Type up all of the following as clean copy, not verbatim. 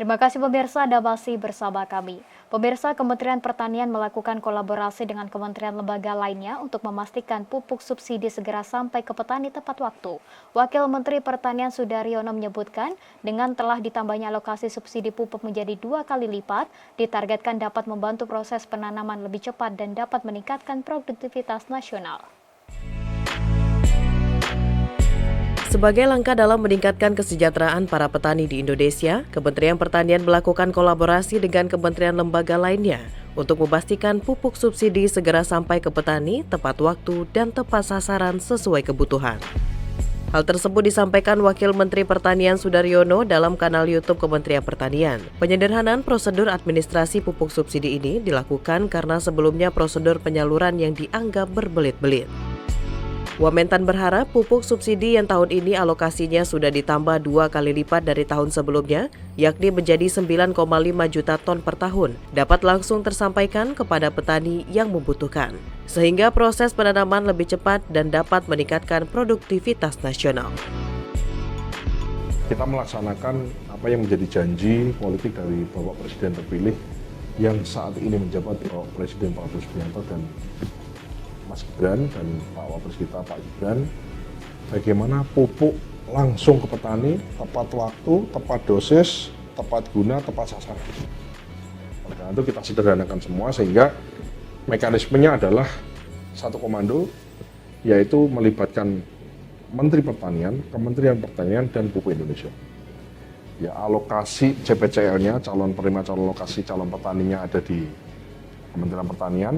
Terima kasih pemirsa, Anda masih bersama kami. Pemirsa, Kementerian Pertanian melakukan kolaborasi dengan kementerian lembaga lainnya untuk memastikan pupuk subsidi segera sampai ke petani tepat waktu. Wakil Menteri Pertanian Sudaryono menyebutkan, dengan telah ditambahnya alokasi subsidi pupuk menjadi 2 kali lipat, ditargetkan dapat membantu proses penanaman lebih cepat dan dapat meningkatkan produktivitas nasional. Sebagai langkah dalam meningkatkan kesejahteraan para petani di Indonesia, Kementerian Pertanian melakukan kolaborasi dengan kementerian lembaga lainnya untuk memastikan pupuk subsidi segera sampai ke petani tepat waktu dan tepat sasaran sesuai kebutuhan. Hal tersebut disampaikan Wakil Menteri Pertanian Sudaryono dalam kanal YouTube Kementerian Pertanian. Penyederhanaan prosedur administrasi pupuk subsidi ini dilakukan karena sebelumnya prosedur penyaluran yang dianggap berbelit-belit. Wamentan berharap pupuk subsidi yang tahun ini alokasinya sudah ditambah 2 kali lipat dari tahun sebelumnya, yakni menjadi 9,5 juta ton per tahun, dapat langsung tersampaikan kepada petani yang membutuhkan, sehingga proses penanaman lebih cepat dan dapat meningkatkan produktivitas nasional. Kita melaksanakan apa yang menjadi janji politik dari Bapak Presiden terpilih yang saat ini menjabat Bapak Presiden Prabowo Subianto dan Mas Gibran dan Pak Wapres kita Pak Gibran, bagaimana pupuk langsung ke petani, tepat waktu, tepat dosis, tepat guna, tepat sasaran. Oleh karena itu kita sederhanakan semua sehingga mekanismenya adalah satu komando, yaitu melibatkan Menteri Pertanian, Kementerian Pertanian, dan Pupuk Indonesia. Ya, alokasi CPCL-nya, calon penerima calon alokasi calon petaninya ada di Kementerian Pertanian,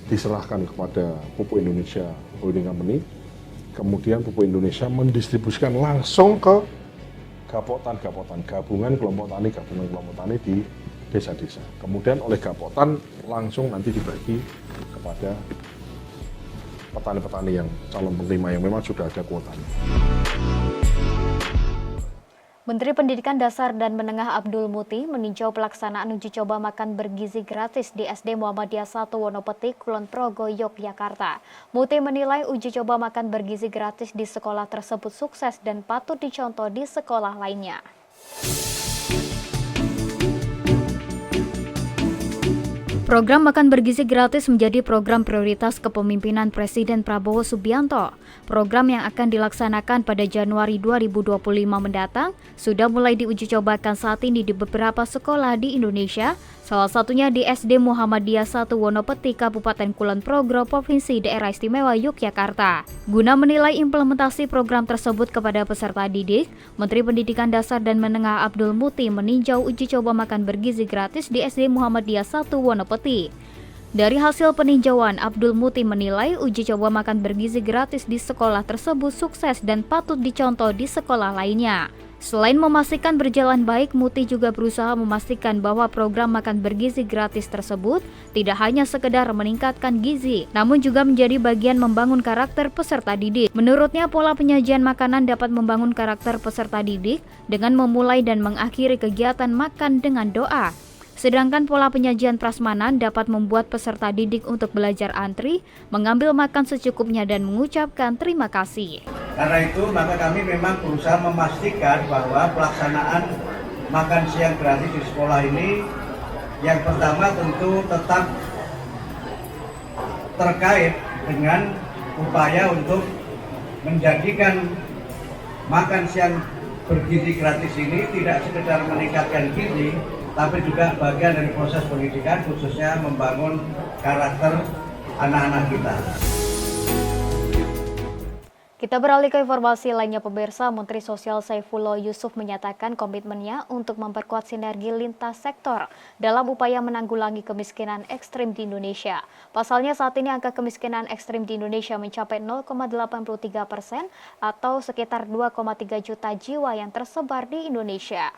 diserahkan kepada Pupuk Indonesia Holding Company, kemudian Pupuk Indonesia mendistribusikan langsung ke Gapotan, gabungan kelompok tani di desa-desa. Kemudian oleh Gapotan langsung nanti dibagi kepada petani-petani yang calon penerima yang memang sudah ada kuotanya. Menteri Pendidikan Dasar dan Menengah Abdul Muti meninjau pelaksanaan uji coba makan bergizi gratis di SD Muhammadiyah 1 Wonopeti, Kulon Progo, Yogyakarta. Muti menilai uji coba makan bergizi gratis di sekolah tersebut sukses dan patut dicontoh di sekolah lainnya. Program makan bergizi gratis menjadi program prioritas kepemimpinan Presiden Prabowo Subianto. Program yang akan dilaksanakan pada Januari 2025 mendatang sudah mulai diuji cobakan saat ini di beberapa sekolah di Indonesia, salah satunya di SD Muhammadiyah 1 Wonopeti, Kabupaten Kulon Progo, Provinsi Daerah Istimewa Yogyakarta. Guna menilai implementasi program tersebut kepada peserta didik, Menteri Pendidikan Dasar dan Menengah Abdul Muti meninjau uji coba makan bergizi gratis di SD Muhammadiyah 1 Wonopeti. Dari hasil peninjauan, Abdul Muti menilai uji coba makan bergizi gratis di sekolah tersebut sukses dan patut dicontoh di sekolah lainnya. Selain memastikan berjalan baik, Muti juga berusaha memastikan bahwa program makan bergizi gratis tersebut tidak hanya sekedar meningkatkan gizi, namun juga menjadi bagian membangun karakter peserta didik. Menurutnya, pola penyajian makanan dapat membangun karakter peserta didik dengan memulai dan mengakhiri kegiatan makan dengan doa. Sedangkan pola penyajian prasmanan dapat membuat peserta didik untuk belajar antri, mengambil makan secukupnya dan mengucapkan terima kasih. Karena itu maka kami memang berusaha memastikan bahwa pelaksanaan makan siang gratis di sekolah ini yang pertama tentu tetap terkait dengan upaya untuk menjadikan makan siang bergizi gratis ini tidak sekedar meningkatkan gizi, tapi juga bagian dari proses pendidikan, khususnya membangun karakter anak-anak kita. Kita beralih ke informasi lainnya pemirsa. Menteri Sosial Saifullah Yusuf menyatakan komitmennya untuk memperkuat sinergi lintas sektor dalam upaya menanggulangi kemiskinan ekstrim di Indonesia. Pasalnya saat ini angka kemiskinan ekstrim di Indonesia mencapai 0,83% atau sekitar 2,3 juta jiwa yang tersebar di Indonesia.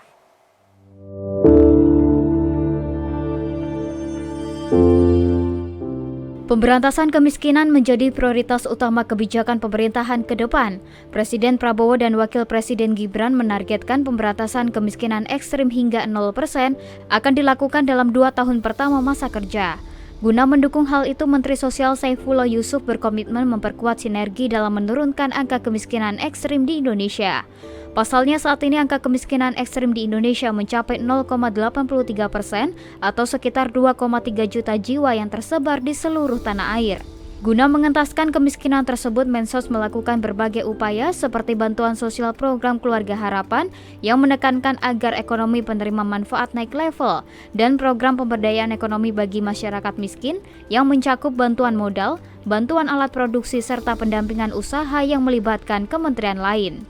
Pemberantasan kemiskinan menjadi prioritas utama kebijakan pemerintahan ke depan. Presiden Prabowo dan Wakil Presiden Gibran menargetkan pemberantasan kemiskinan ekstrim hingga 0% akan dilakukan dalam 2 tahun pertama masa kerja. Guna mendukung hal itu, Menteri Sosial Saifullah Yusuf berkomitmen memperkuat sinergi dalam menurunkan angka kemiskinan ekstrim di Indonesia. Pasalnya saat ini angka kemiskinan ekstrim di Indonesia mencapai 0,83% atau sekitar 2,3 juta jiwa yang tersebar di seluruh tanah air. Guna mengentaskan kemiskinan tersebut, Mensos melakukan berbagai upaya seperti bantuan sosial program Keluarga Harapan yang menekankan agar ekonomi penerima manfaat naik level dan program pemberdayaan ekonomi bagi masyarakat miskin yang mencakup bantuan modal, bantuan alat produksi serta pendampingan usaha yang melibatkan kementerian lain.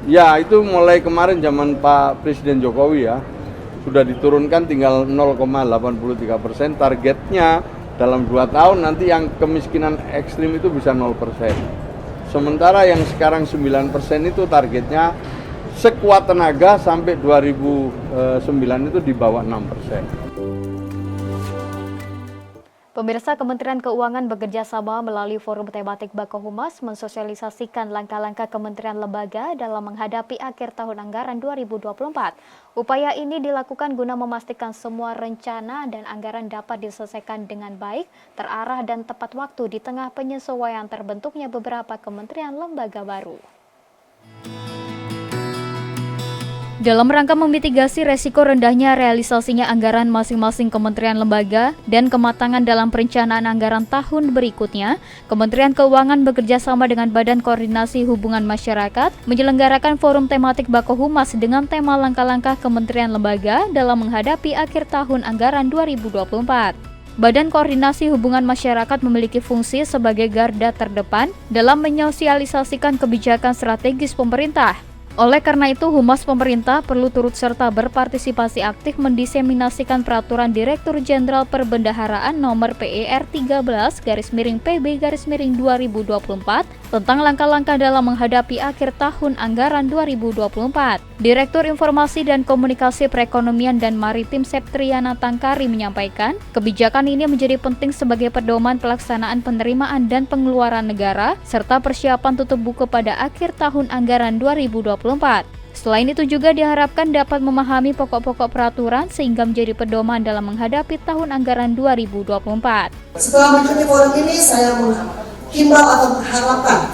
Ya, itu mulai kemarin zaman Pak Presiden Jokowi ya, sudah diturunkan tinggal 0,83%, targetnya dalam 2 tahun nanti yang kemiskinan ekstrim itu bisa 0%. Sementara yang sekarang 9% itu targetnya sekuat tenaga sampai 2009 itu di bawah 6%. Pemirsa, Kementerian Keuangan bekerja sama melalui Forum Tematik Bakohumas mensosialisasikan langkah-langkah kementerian lembaga dalam menghadapi akhir tahun anggaran 2024. Upaya ini dilakukan guna memastikan semua rencana dan anggaran dapat diselesaikan dengan baik, terarah dan tepat waktu di tengah penyesuaian terbentuknya beberapa kementerian lembaga baru. Dalam rangka memitigasi resiko rendahnya realisasinya anggaran masing-masing kementerian lembaga dan kematangan dalam perencanaan anggaran tahun berikutnya, Kementerian Keuangan bekerja sama dengan Badan Koordinasi Hubungan Masyarakat menyelenggarakan forum tematik Bakohumas dengan tema langkah-langkah kementerian lembaga dalam menghadapi akhir tahun anggaran 2024. Badan Koordinasi Hubungan Masyarakat memiliki fungsi sebagai garda terdepan dalam menyosialisasikan kebijakan strategis pemerintah. Oleh karena itu, Humas pemerintah perlu turut serta berpartisipasi aktif mendiseminasikan Peraturan Direktur Jenderal Perbendaharaan Nomor PER 13/PB/2024 tentang langkah-langkah dalam menghadapi akhir tahun anggaran 2024. Direktur Informasi dan Komunikasi Perekonomian dan Maritim Septriana Tangkari menyampaikan, kebijakan ini menjadi penting sebagai pedoman pelaksanaan penerimaan dan pengeluaran negara serta persiapan tutup buku pada akhir tahun anggaran 2024. Selain itu juga diharapkan dapat memahami pokok-pokok peraturan sehingga menjadi pedoman dalam menghadapi tahun anggaran 2024. Setelah mengikuti forum ini, saya menghimbau atau mengharapkan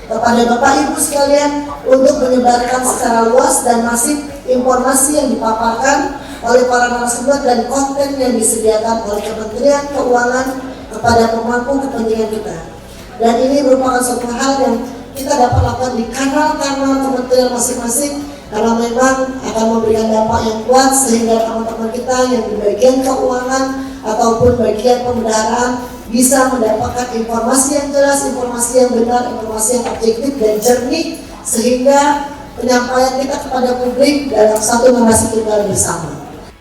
kepada Bapak Ibu sekalian untuk menyebarkan secara luas dan masif informasi yang dipaparkan oleh para narasumber dan konten yang disediakan oleh Kementerian Keuangan kepada pemangku kepentingan kita. Dan ini merupakan suatu hal yang kita dapat lakukan di kanal-kanal kementerian masing-masing karena memang akan memberikan dampak yang kuat sehingga teman-teman kita yang di bagian keuangan ataupun bagian pembendaharaan bisa mendapatkan informasi yang jelas, informasi yang benar, informasi yang objektif dan jernih sehingga penyampaian kita kepada publik dalam satu narasi tunggal bersama.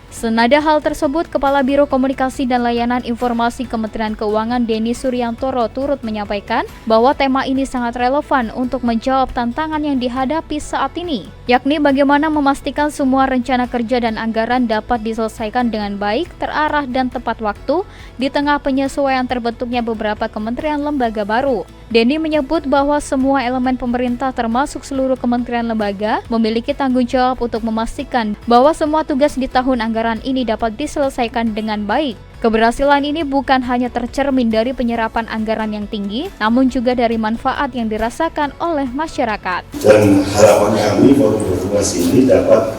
Senada hal tersebut, Kepala Biro Komunikasi dan Layanan Informasi Kementerian Keuangan Denny Suryantoro turut menyampaikan bahwa tema ini sangat relevan untuk menjawab tantangan yang dihadapi saat ini, yakni bagaimana memastikan semua rencana kerja dan anggaran dapat diselesaikan dengan baik, terarah dan tepat waktu di tengah penyesuaian terbentuknya beberapa kementerian lembaga baru. Denny menyebut bahwa semua elemen pemerintah termasuk seluruh kementerian lembaga memiliki tanggung jawab untuk memastikan bahwa semua tugas di tahun anggaran ini dapat diselesaikan dengan baik. Keberhasilan ini bukan hanya tercermin dari penyerapan anggaran yang tinggi, namun juga dari manfaat yang dirasakan oleh masyarakat. Dan harapan kami forum Bakohumas ini dapat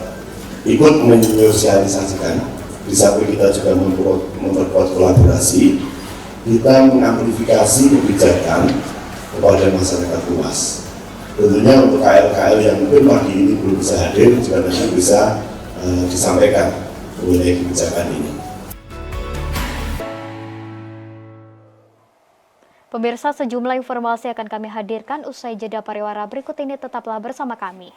ikut menyosialisasikan, di samping kita juga memperkuat kolaborasi, kita mengamplifikasi kebijakan kepada masyarakat luas. Tentunya untuk KL-KL yang mungkin pagi ini belum bisa hadir juga nanti bisa disampaikan mengenai kebijakan ini. Pemirsa, sejumlah informasi akan kami hadirkan usai jeda pariwara berikut ini, tetaplah bersama kami.